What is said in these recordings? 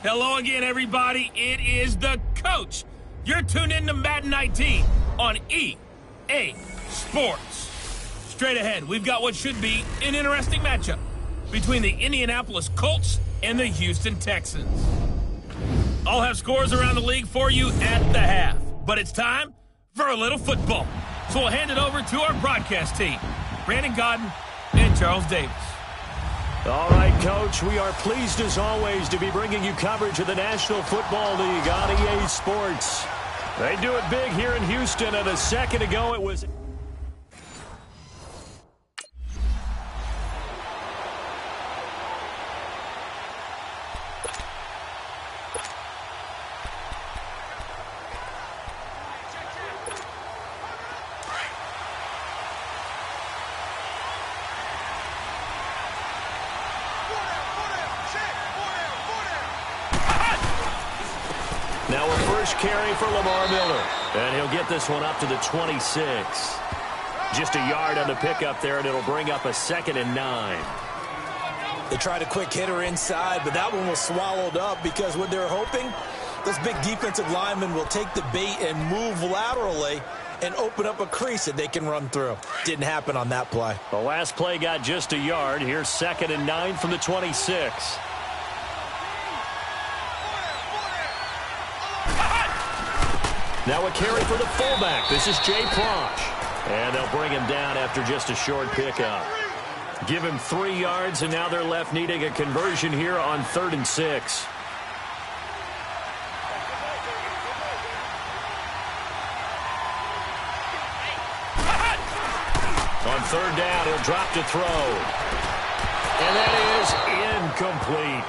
Hello again, everybody. It is the coach. You're tuned in to Madden 19 on EA Sports. Straight ahead, we've got what should be an interesting matchup between the Indianapolis Colts and the Houston Texans. I'll have scores around the league for you at the half, but it's time for a little football. So we'll hand it over to our broadcast team, Brandon Godden and Charles Davis. All right, Coach, we are pleased as always to be bringing you coverage of the National Football League on EA Sports. They do it big here in Houston, and a second ago it was... Now a first carry for Lamar Miller. And he'll get this one up to the 26. Just a yard on the pickup there, and it'll bring up a 2nd and 9. They tried a quick hitter inside, but that one was swallowed up because what they're hoping, those big defensive linemen will take the bait and move laterally and open up a crease that they can run through. Didn't happen on that play. The last play got just a yard. Here's 2nd and 9 from the 26. Now a carry for the fullback. This is Jay Prosch. And they'll bring him down after just a short pickup. Give him 3 yards, and now they're left needing a conversion here on 3rd and 6. On 3rd down, he'll drop to throw. And that is incomplete.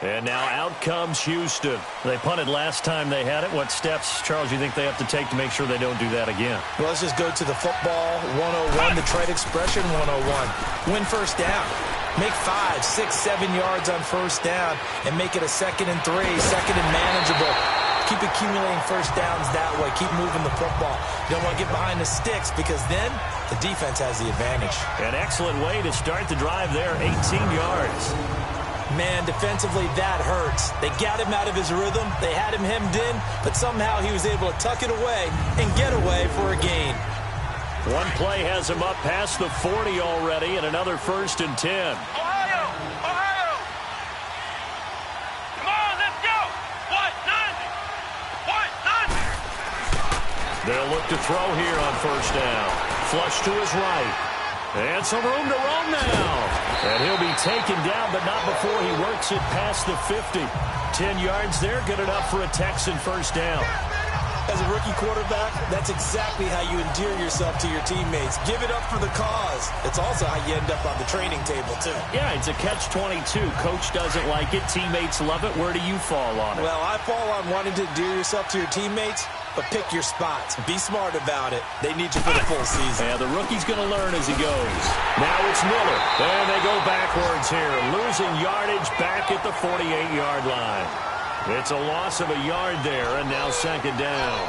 And now out comes Houston. They punted last time they had it. What steps, Charles, you think they have to take to make sure they don't do that again? Well, let's just go to the football 101, the trade expression 101. Win first down. Make 5, 6, 7 yards on first down and make it a 2nd and 3, 2nd and manageable. Keep accumulating first downs that way. Keep moving the football. You don't want to get behind the sticks because then the defense has the advantage. An excellent way to start the drive there, 18 yards. Man, defensively, that hurts. They got him out of his rhythm. They had him hemmed in, but somehow he was able to tuck it away and get away for a gain. One play has him up past the 40 already, and another 1st and 10. Ohio! Ohio! Come on, let's go! What? None! What? None! They'll look to throw here on 1st down. Flush to his right. And some room to roam now. And he'll be taken down, but not before he works it past the 50. 10 yards there, good enough for a Texan 1st down. As a rookie quarterback, that's exactly how you endear yourself to your teammates. Give it up for the cause. It's also how you end up on the training table, too. Yeah, it's a catch-22. Coach doesn't like it. Teammates love it. Where do you fall on it? Well, I fall on wanting to endear yourself to your teammates, but pick your spots. Be smart about it. They need you for the full season. Yeah, the rookie's going to learn as he goes. Now it's Miller. And they go backwards here, losing yardage back at the 48-yard line. It's a loss of a yard there, and now 2nd down.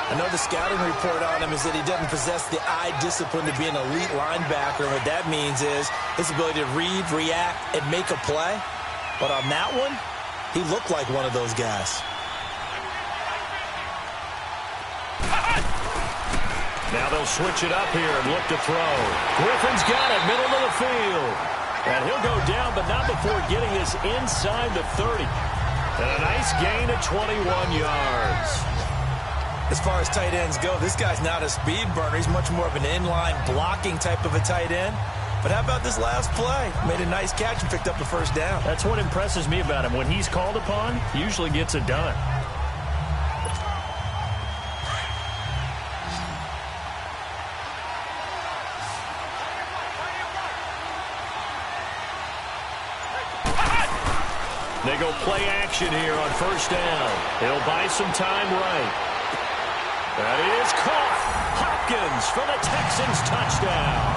I know the scouting report on him is that he doesn't possess the eye discipline to be an elite linebacker. What that means is his ability to read, react, and make a play. But on that one, he looked like one of those guys. Now they'll switch it up here and look to throw. Griffin's got it, middle of the field. And he'll go down, but not before getting this inside the 30. And a nice gain of 21 yards. As far as tight ends go, this guy's not a speed burner. He's much more of an inline blocking type of a tight end. But how about this last play? Made a nice catch and picked up the first down. That's what impresses me about him. When he's called upon, he usually gets it done. They go play action here on first down. He'll buy some time right. That is caught. Hopkins for the Texans touchdown.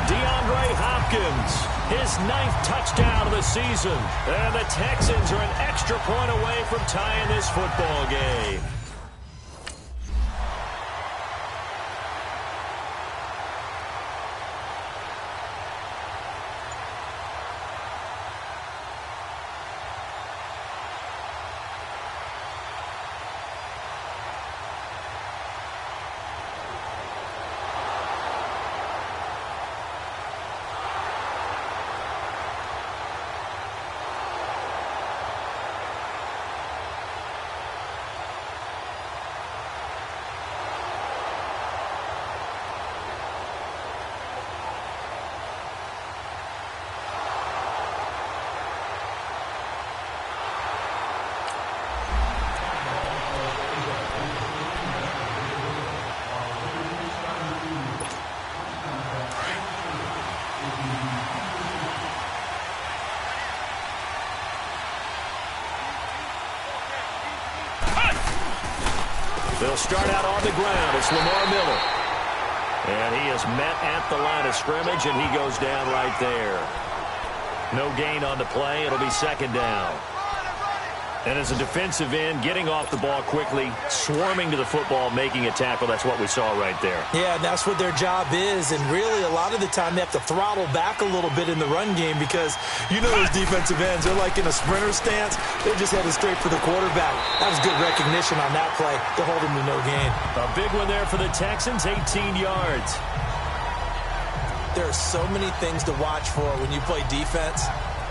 DeAndre Hopkins, his 9th touchdown of the season. And the Texans are an extra point away from tying this football game. They'll start out on the ground. It's Lamar Miller. And he is met at the line of scrimmage, and he goes down right there. No gain on the play. It'll be second down. And as a defensive end, getting off the ball quickly, swarming to the football, making a tackle, that's what we saw right there. Yeah, and that's what their job is. And really, a lot of the time, they have to throttle back a little bit in the run game because, you know, those defensive ends, they're like in a sprinter stance. They're just headed straight for the quarterback. That was good recognition on that play to hold him to no gain. A big one there for the Texans, 18 yards. There are so many things to watch for when you play defense.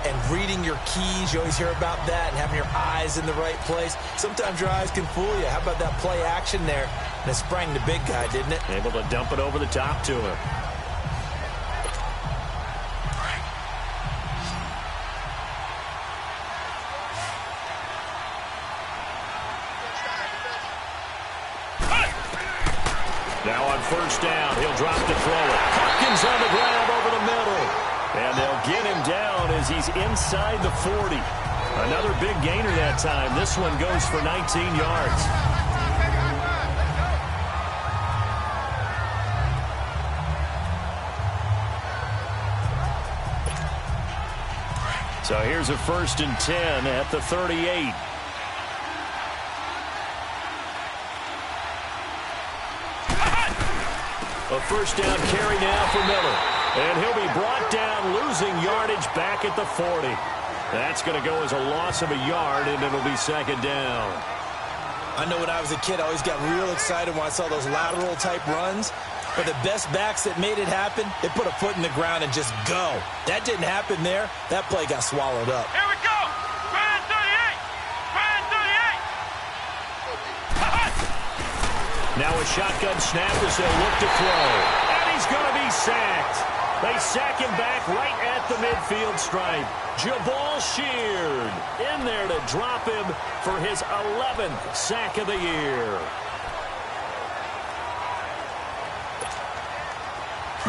And reading your keys, you always hear about that, and having your eyes in the right place. Sometimes your eyes can fool you. How about that play action there? And it sprang the big guy, didn't it? Able to dump it over the top to him. Now on first down, he'll drop to throw it. Hopkins on the grab over the middle. And they'll get him down as he's inside the 40. Another big gainer that time. This one goes for 19 yards. So here's a 1st and 10 at the 38. A first down carry now for Miller. And he'll be brought down, losing yardage back at the 40. That's going to go as a loss of a yard, and it'll be second down. I know when I was a kid, I always got real excited when I saw those lateral-type runs. But the best backs that made it happen, they put a foot in the ground and just go. That didn't happen there. That play got swallowed up. Here we go. Brand 38. Brand 38. Now a shotgun snap as they'll look to throw. And he's going to be sacked. They sack him back right at the midfield stripe. Jabal Sheard in there to drop him for his 11th sack of the year.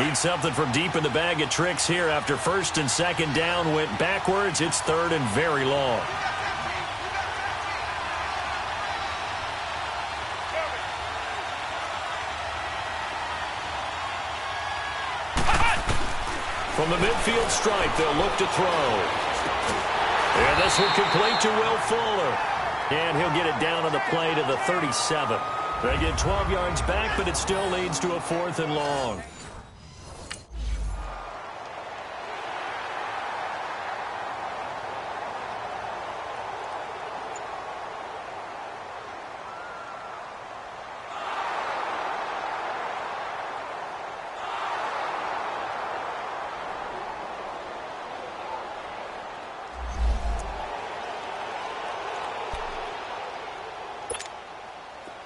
Need something from deep in the bag of tricks here after 1st and 2nd down went backwards. It's 3rd and very long. From the midfield stripe, they'll look to throw. And this one complete to Will Fuller. And he'll get it down on the play to the 37. They get 12 yards back, but it still leads to a 4th and long.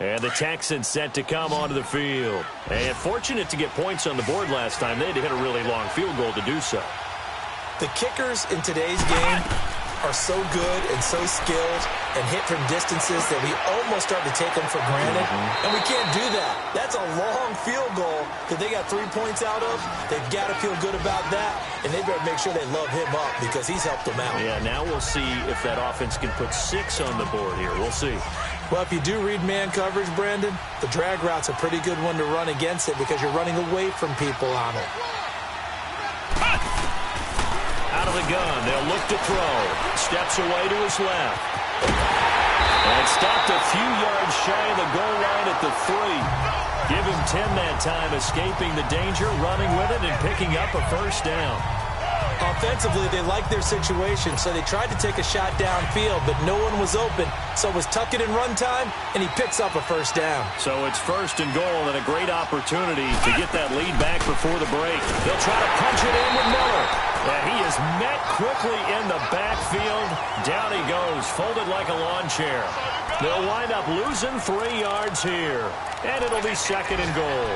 And the Texans set to come onto the field. And fortunate to get points on the board last time. They had to hit a really long field goal to do so. The kickers in today's game are so good and so skilled and hit from distances that we almost start to take them for granted. And we can't do that. That's a long field goal that they got 3 points out of. They've got to feel good about that, and they better make sure they love him up because he's helped them out. Yeah, now we'll see if that offense can put 6 on the board here. We'll see. Well, if you do read man coverage, Brandon, the drag route's a pretty good one to run against it because you're running away from people on it. Out of the gun, they'll look to throw. Steps away to his left. And stopped a few yards shy of the goal line at the 3. Give him 10 that time, escaping the danger, running with it, and picking up a first down. Offensively, they liked their situation, so they tried to take a shot downfield, but no one was open. So it was tuck it in run time, and he picks up a first down. So it's first and goal and a great opportunity to get that lead back before the break. They'll try to punch it in with Miller. And he is met quickly in the backfield. Down he goes, folded like a lawn chair. They'll wind up losing 3 yards here. And it'll be second and goal.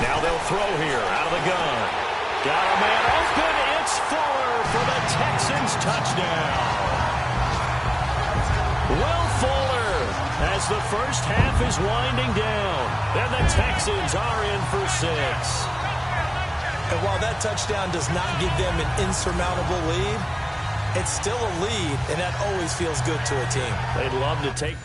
Now they'll throw here out of the gun. Got a man open. It's Fuller for the Texans touchdown. Will Fuller as the first half is winding down. And the Texans are in for 6. And while that touchdown does not give them an insurmountable lead, it's still a lead, and that always feels good to a team. They'd love to take...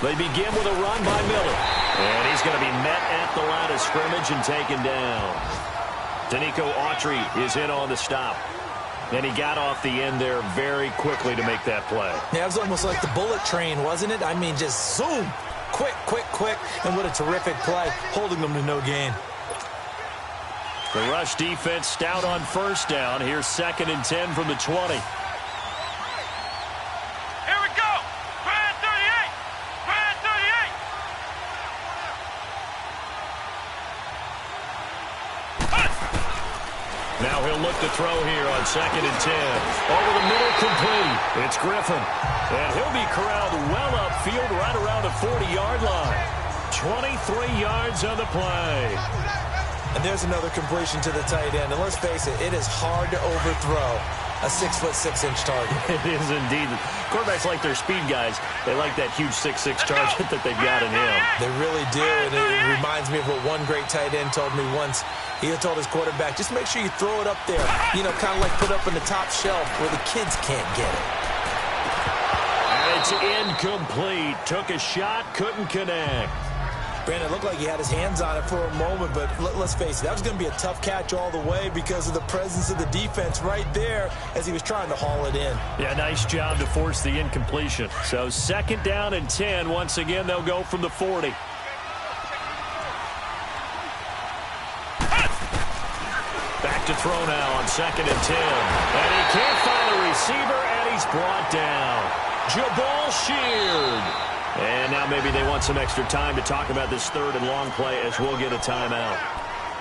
They begin with a run by Miller. And he's going to be met at the line of scrimmage and taken down. Danico Autry is in on the stop. And he got off the end there very quickly to make that play. Yeah, it was almost like the bullet train, wasn't it? I mean, just zoom. Quick, quick, quick. And what a terrific play, holding them to no gain. The rush defense stout on first down. Here's 2nd and 10 from the 20. Now he'll look to throw here on 2nd and 10. Over the middle, complete. It's Griffin. And he'll be corralled well upfield right around the 40-yard line. 23 yards on the play. And there's another completion to the tight end. And let's face it, it is hard to overthrow a 6'6" target. It is indeed. Quarterbacks like their speed guys. They like that huge 6'6" target that they've got in him. They really do. And it reminds me of what one great tight end told me once. He had told his quarterback, just make sure you throw it up there. You know, kind of like put up in the top shelf where the kids can't get it. And it's incomplete. Took a shot, couldn't connect. Brandon, it looked like he had his hands on it for a moment, but let's face it, that was going to be a tough catch all the way because of the presence of the defense right there as he was trying to haul it in. Yeah, nice job to force the incompletion. So 2nd down and 10. Once again, they'll go from the 40. Back to throw now on 2nd and 10. And he can't find a receiver, and he's brought down. Jabal Sheard. And now maybe they want some extra time to talk about this 3rd and long play as we'll get a timeout.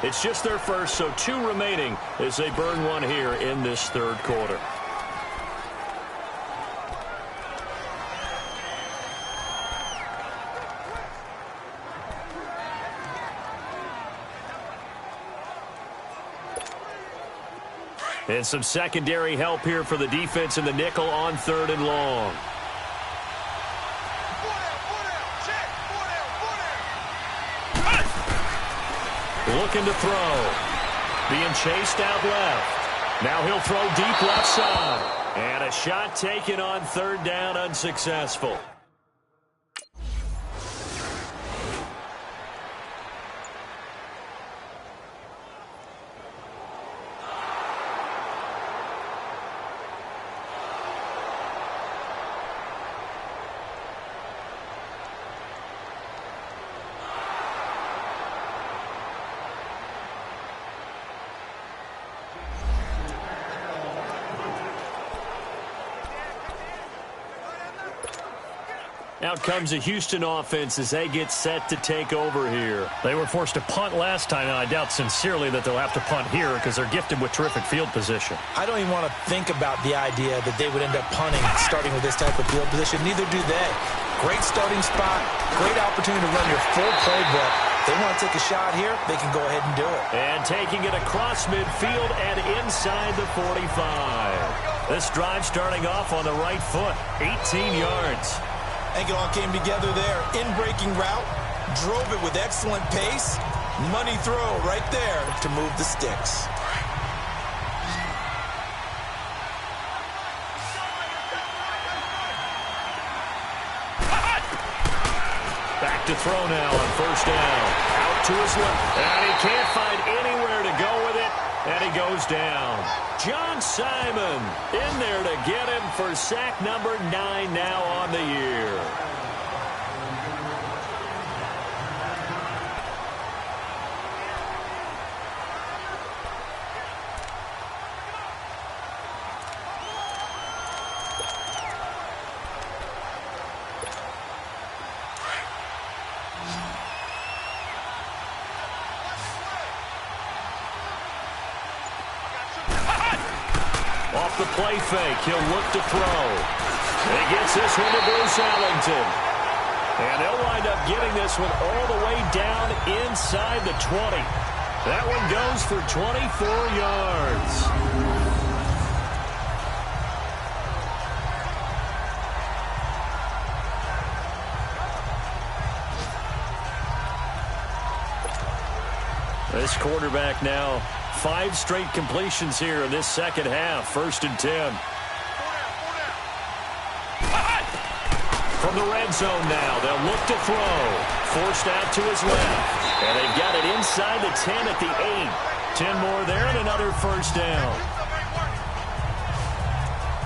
It's just their first, so 2 remaining as they burn one here in this 3rd quarter. And some secondary help here for the defense in the nickel on 3rd and long. Looking to throw. Being chased out left. Now he'll throw deep left side. And a shot taken on 3rd down, unsuccessful. Out comes a Houston offense as they get set to take over here. They were forced to punt last time, and I doubt sincerely that they'll have to punt here because they're gifted with terrific field position. I don't even want to think about the idea that they would end up punting starting with this type of field position. Neither do they. Great starting spot, great opportunity to run your full playbook. They want to take a shot here, they can go ahead and do it. And taking it across midfield and inside the 45. This drive starting off on the right foot, 18 yards. I think it all came together there. In-breaking route, drove it with excellent pace. Money throw right there to move the sticks. Back to throw now on 1st down. Out to his left. And he can't find anywhere to go with it. And he goes down. John Simon in there to get him for sack number 9 now on the year. Off the play fake, he'll look to throw. And he gets this one to Bruce Ellington. And they'll wind up getting this one all the way down inside the 20. That one goes for 24 yards. This quarterback now, 5 straight completions here in this second half. 1st and 10. From the red zone now, they'll look to throw. Forced out to his left. And they've got it inside the 10 at the 8. 10 more there and another 1st down.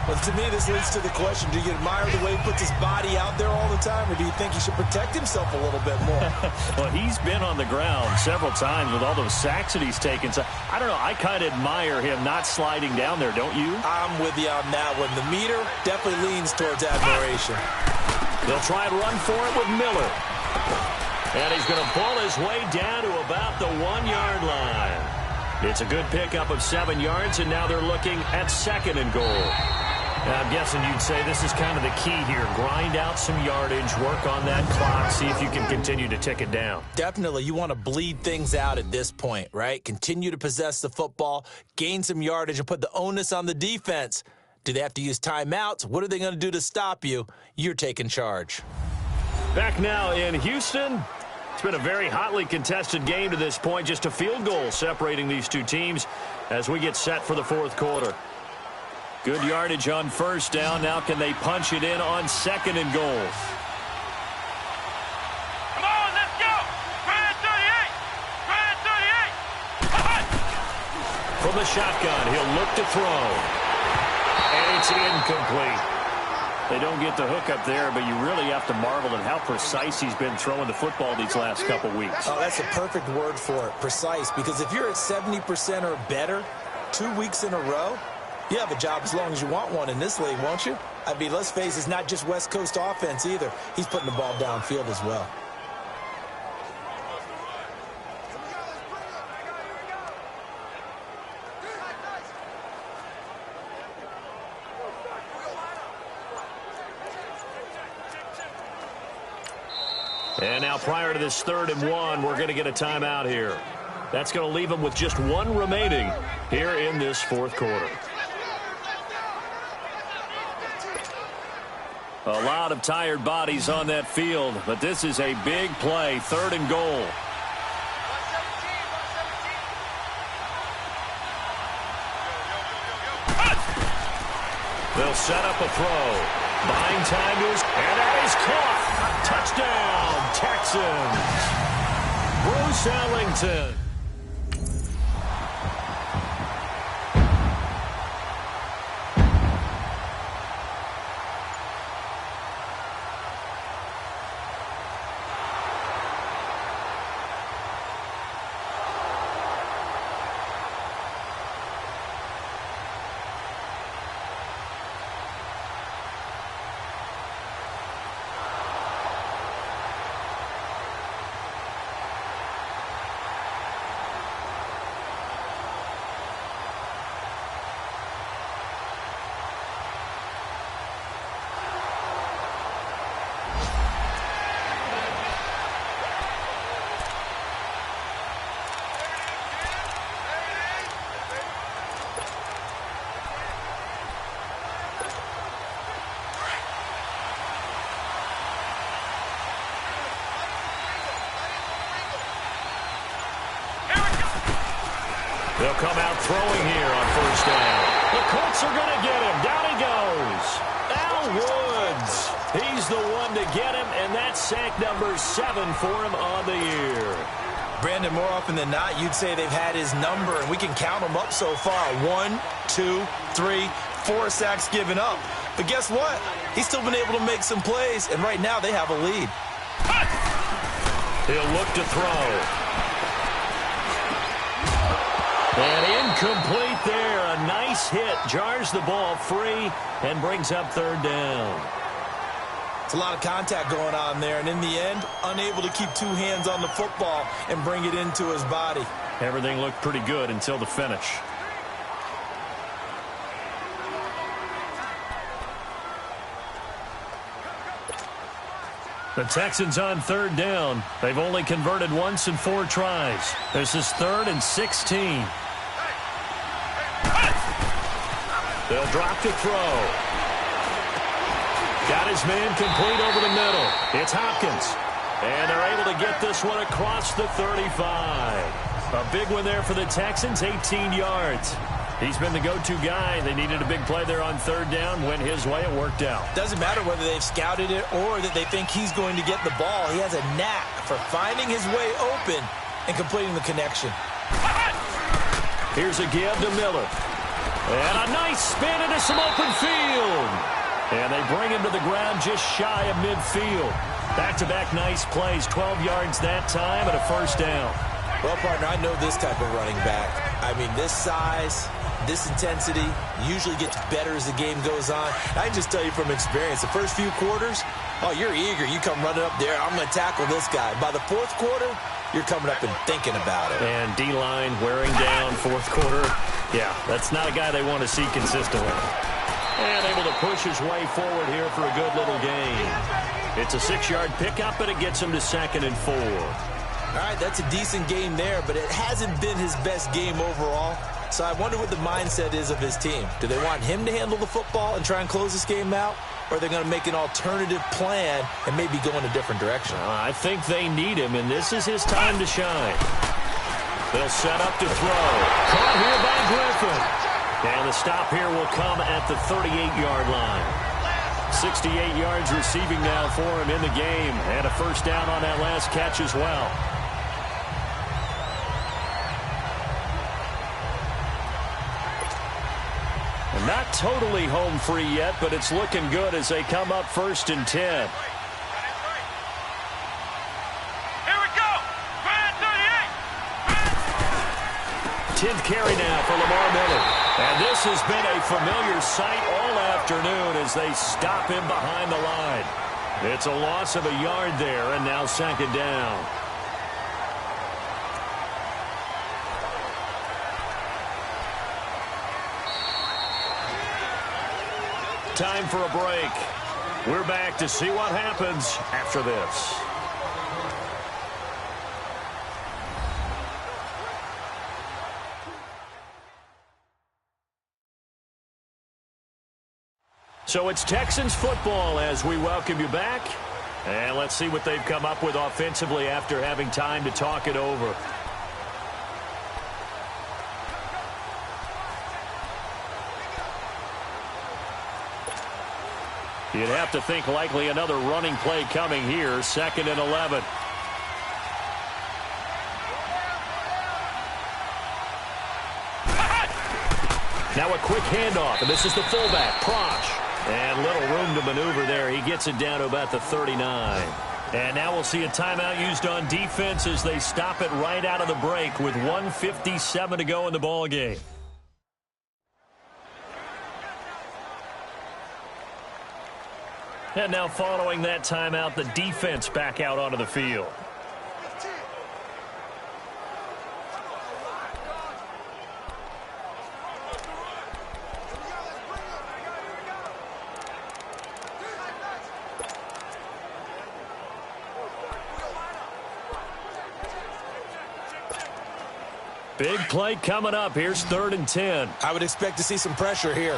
Well, to me, this leads to the question, do you admire the way he puts his body out there all the time, or do you think he should protect himself a little bit more? Well, he's been on the ground several times with all those sacks that he's taken. So, I don't know, I kind of admire him not sliding down there, don't you? I'm with you on that one. The meter definitely leans towards admiration. They'll try and run for it with Miller. And he's going to pull his way down to about the 1-yard line. It's a good pickup of 7 yards, and now they're looking at 2nd and goal. I'm guessing you'd say this is kind of the key here. Grind out some yardage, work on that clock, see if you can continue to tick it down. Definitely. You want to bleed things out at this point, right? Continue to possess the football, gain some yardage, and put the onus on the defense. Do they have to use timeouts? What are they going to do to stop you? You're taking charge. Back now in Houston. It's been a very hotly contested game to this point. Just a field goal separating these two teams as we get set for the 4th quarter. Good yardage on 1st down. Now can they punch it in on 2nd and goal? Come on, let's go! Grand 38! Grand 38! From the shotgun, he'll look to throw. And it's incomplete. They don't get the hook up there, but you really have to marvel at how precise he's been throwing the football these last couple weeks. Oh, that's a perfect word for it, precise. Because if you're at 70% or better 2 weeks in a row, you have a job as long as you want one in this league, won't you? I mean, let's face it, it's not just West Coast offense either. He's putting the ball downfield as well. And now prior to this 3rd and 1, we're going to get a timeout here. That's going to leave him with just 1 remaining here in this fourth quarter. A lot of tired bodies on that field, but this is a big play, 3rd and goal. They'll set up a throw. Buying time to his... And that is caught. Touchdown, Texans. Bruce Ellington. They'll come out throwing here on 1st down. The Colts are going to get him. Down he goes. Al Woods. He's the one to get him, and that's sack number 7 for him on the year. Brandon, more often than not, you'd say they've had his number, and we can count them up so far. 1, 2, 3, 4 sacks given up. But guess what? He's still been able to make some plays, and right now they have a lead. He'll look to throw. And incomplete there. A nice hit. Jars the ball free and brings up 3rd down. It's a lot of contact going on there, and in the end, unable to keep 2 hands on the football and bring it into his body. Everything looked pretty good until the finish. The Texans on 3rd down. They've only converted once in 4 tries. This is 3rd and 16. They'll drop to throw. Got his man complete over the middle. It's Hopkins. And they're able to get this one across the 35. A big one there for the Texans, 18 yards. He's been the go-to guy. They needed a big play there on 3rd down. Went his way. It worked out. Doesn't matter whether they've scouted it or that they think he's going to get the ball. He has a knack for finding his way open and completing the connection. Here's a give to Miller. And a nice spin into some open field. And they bring him to the ground just shy of midfield. Back-to-back nice plays. 12 yards that time and a 1st down. Well, partner, I know this type of running back. I mean, this size, this intensity usually gets better as the game goes on. I can just tell you from experience, the first few quarters, oh, you're eager. You come running up there, I'm going to tackle this guy. By the 4th quarter, you're coming up and thinking about it. And D-line wearing down 4th quarter. Yeah, that's not a guy they want to see consistently. And able to push his way forward here for a good little gain. It's a 6-yard pickup, and it gets him to 2nd and 4. All right, that's a decent game there, but it hasn't been his best game overall. So I wonder what the mindset is of his team. Do they want him to handle the football and try and close this game out? Or are they going to make an alternative plan and maybe go in a different direction? I think they need him, and this is his time to shine. They'll set up to throw. Caught here by Griffin. And the stop here will come at the 38-yard line. 68 yards receiving now for him in the game. And a 1st down on that last catch as well. And not totally home free yet, but it's looking good as they come up 1st and 10. 10th carry now for Lamar Miller. And this has been a familiar sight all afternoon as they stop him behind the line. It's a loss of a yard there, and now 2nd down. Time for a break. We're back to see what happens after this. So it's Texans football as we welcome you back. And let's see what they've come up with offensively after having time to talk it over. You'd have to think likely another running play coming here, 2nd and 11. Now a quick handoff, and this is the fullback, Prosh. And little room to maneuver there. He gets it down to about the 39. And now we'll see a timeout used on defense as they stop it right out of the break with 1:57 to go in the ball game. And now following that timeout, the defense back out onto the field. Big play coming up. Here's 3rd and 10. I would expect to see some pressure here.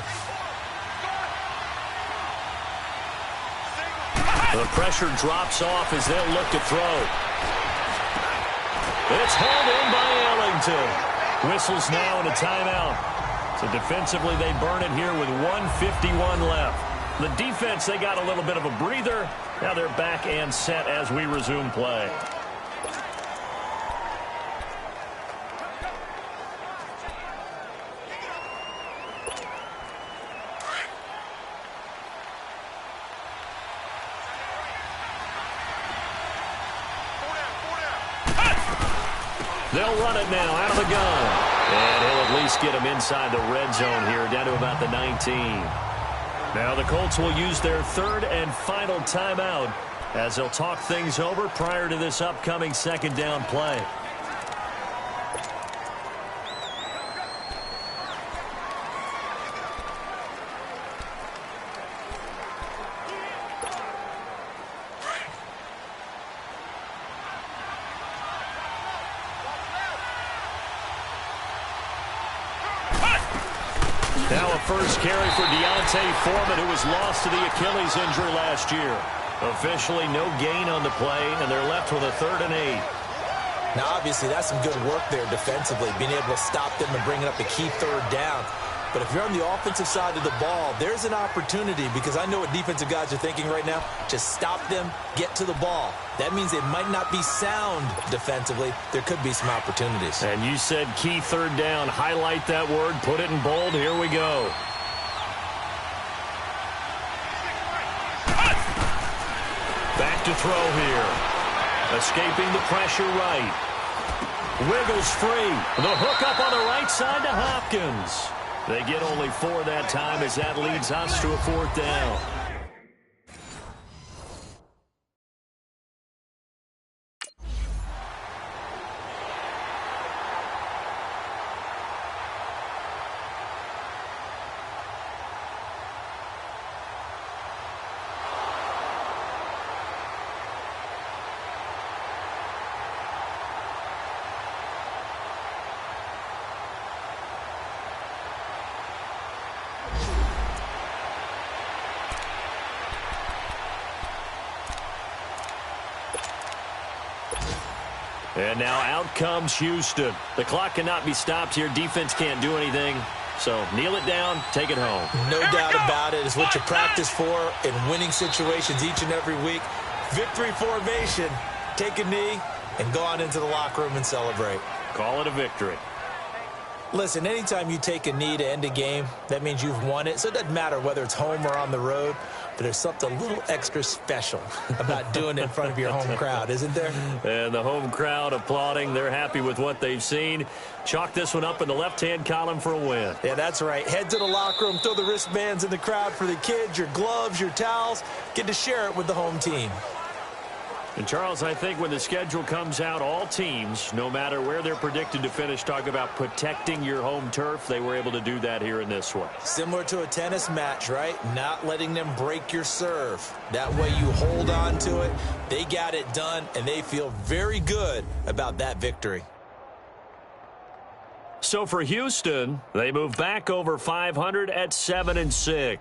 The pressure drops off as they'll look to throw. It's hauled in by Ellington. Whistles now and a timeout. So defensively they burn it here with 1:51 left. The defense, they got a little bit of a breather. Now they're back and set as we resume play. They'll run it now out of the gun. And he'll at least get him inside the red zone here, down to about the 19. Now the Colts will use their 3rd and final timeout as they'll talk things over prior to this upcoming 2nd down play. Now a first carry for Deontay Foreman, who was lost to the Achilles injury last year. Officially no gain on the play, and they're left with a 3rd and 8. Now, obviously, that's some good work there defensively, being able to stop them and bringing up a key 3rd down. But if you're on the offensive side of the ball, there's an opportunity, because I know what defensive guys are thinking right now. Just stop them, get to the ball. That means they might not be sound defensively. There could be some opportunities. And you said key 3rd down. Highlight that word. Put it in bold. Here we go. Back to throw here. Escaping the pressure right. Wiggles free. The hook up on the right side to Hopkins. They get only 4 that time as that leads us to a 4th down. And now out comes Houston. The clock cannot be stopped here. Defense can't do anything. So kneel it down, take it home. No doubt about it. It's what you practice for in winning situations each and every week. Victory formation. Take a knee and go on into the locker room and celebrate. Call it a victory. Listen, anytime you take a knee to end a game, that means you've won it. So it doesn't matter whether it's home or on the road, but there's something a little extra special about doing it in front of your home crowd, isn't there? And the home crowd applauding. They're happy with what they've seen. Chalk this one up in the left-hand column for a win. Yeah, that's right. Head to the locker room, throw the wristbands in the crowd for the kids, your gloves, your towels. Get to share it with the home team. And, Charles, I think when the schedule comes out, all teams, no matter where they're predicted to finish, talk about protecting your home turf. They were able to do that here in this one. Similar to a tennis match, right? Not letting them break your serve. That way you hold on to it. They got it done, and they feel very good about that victory. So for Houston, they move back over 500 at 7-6.